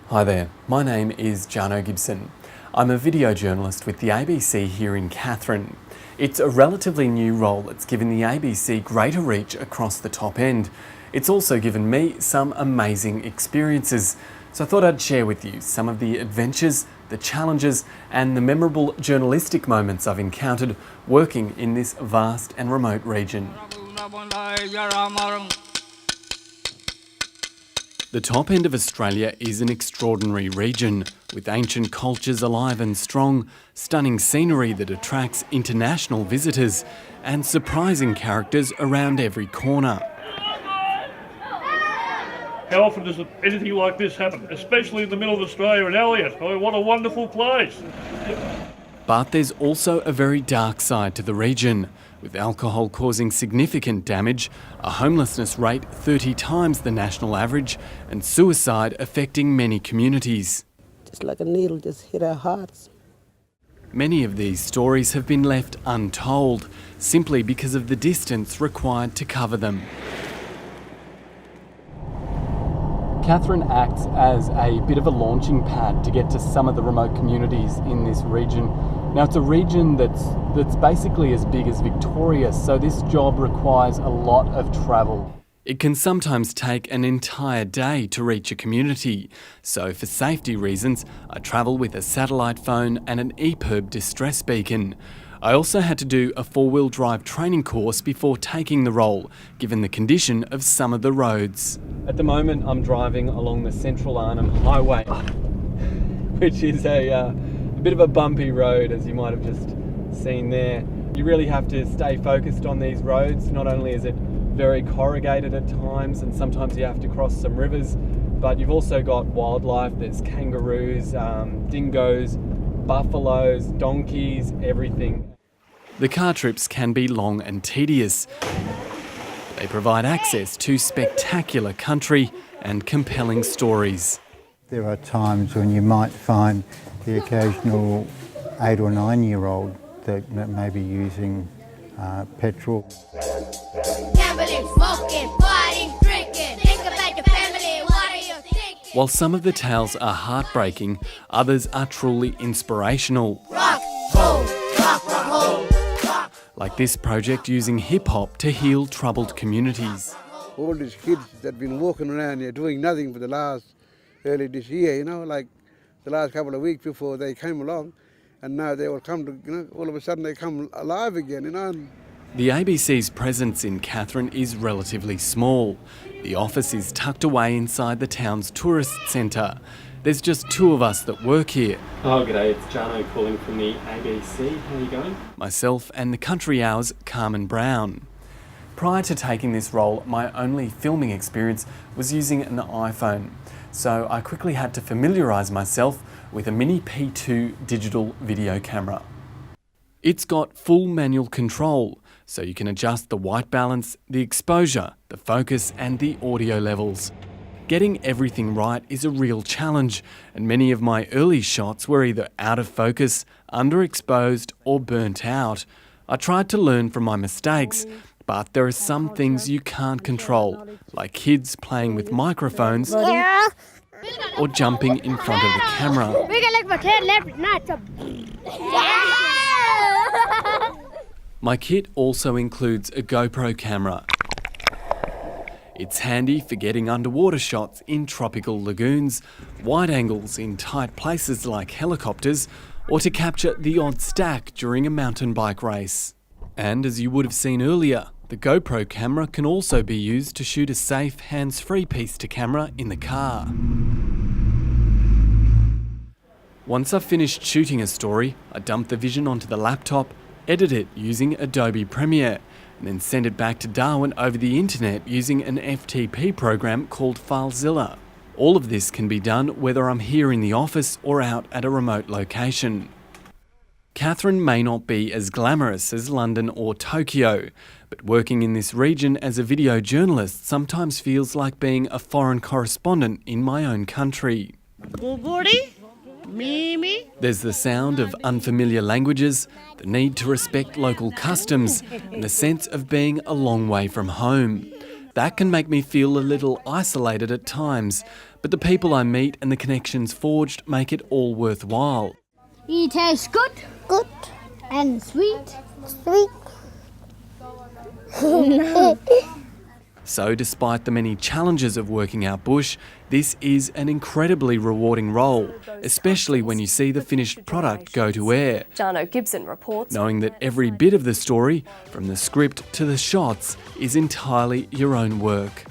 Hi there, my name is Jano Gibson. I'm a video journalist with the ABC here in Katherine. It's a relatively new role that's given the ABC greater reach across the top end. It's also given me some amazing experiences. So I thought I'd share with you some of the adventures, the challenges and the memorable journalistic moments I've encountered working in this vast and remote region. The top end of Australia is an extraordinary region, with ancient cultures alive and strong, stunning scenery that attracts international visitors, and surprising characters around every corner. How often does anything like this happen, especially in the middle of Australia and Elliot? Oh, what a wonderful place. But there's also a very dark side to the region, with alcohol causing significant damage, a homelessness rate 30 times the national average, and suicide affecting many communities. Just like a needle just hit our hearts. Many of these stories have been left untold, simply because of the distance required to cover them. Katherine acts as a bit of a launching pad to get to some of the remote communities in this region. Now, it's a region that's basically as big as Victoria, so this job requires a lot of travel. It can sometimes take an entire day to reach a community, so for safety reasons, I travel with a satellite phone and an EPIRB distress beacon. I also had to do a four-wheel drive training course before taking the role, given the condition of some of the roads. At the moment, I'm driving along the Central Arnhem Highway, which is a bit of a bumpy road, as you might have just seen there. You really have to stay focused on these roads. Not only is it very corrugated at times, and sometimes you have to cross some rivers, but you've also got wildlife. There's kangaroos, dingoes, buffaloes, donkeys, everything. The car trips can be long and tedious. They provide access to spectacular country and compelling stories. There are times when you might find the occasional 8 or 9 year old that may be using petrol. Gambling, smoking, partying, drinking. Think about your family, what are you thinking? While some of the tales are heartbreaking, others are truly inspirational. Rock, roll, rock, roll. Like this project using hip-hop to heal troubled communities. All these kids that have been walking around here doing nothing for the last early this year, like the last couple of weeks before they came along, and now they will come to, all of a sudden they come alive again, The ABC's presence in Katherine is relatively small. The office is tucked away inside the town's tourist centre. There's just two of us that work here. Oh, g'day, it's Jano calling from the ABC. How are you going? Myself and the Country Hour's Carmen Brown. Prior to taking this role, my only filming experience was using an iPhone. So I quickly had to familiarise myself with a Mini P2 digital video camera. It's got full manual control, so you can adjust the white balance, the exposure, the focus and the audio levels. Getting everything right is a real challenge, and many of my early shots were either out of focus, underexposed or burnt out. I tried to learn from my mistakes, but there are some things you can't control, like kids playing with microphones or jumping in front of the camera. My kit also includes a GoPro camera. It's handy for getting underwater shots in tropical lagoons, wide angles in tight places like helicopters, or to capture the odd stack during a mountain bike race. And as you would have seen earlier, the GoPro camera can also be used to shoot a safe, hands-free piece to camera in the car. Once I've finished shooting a story, I dump the vision onto the laptop, edit it using Adobe Premiere, and then send it back to Darwin over the internet using an FTP program called FileZilla. All of this can be done whether I'm here in the office or out at a remote location. Katherine may not be as glamorous as London or Tokyo, but working in this region as a video journalist sometimes feels like being a foreign correspondent in my own country. There's the sound of unfamiliar languages, the need to respect local customs, and the sense of being a long way from home. That can make me feel a little isolated at times, But the people I meet and the connections forged make it all worthwhile. It tastes good. Good. And sweet. Sweet. So despite the many challenges of working out bush, this is an incredibly rewarding role, especially when you see the finished product go to air. Jano Gibson reports. Knowing that every bit of the story, from the script to the shots, is entirely your own work.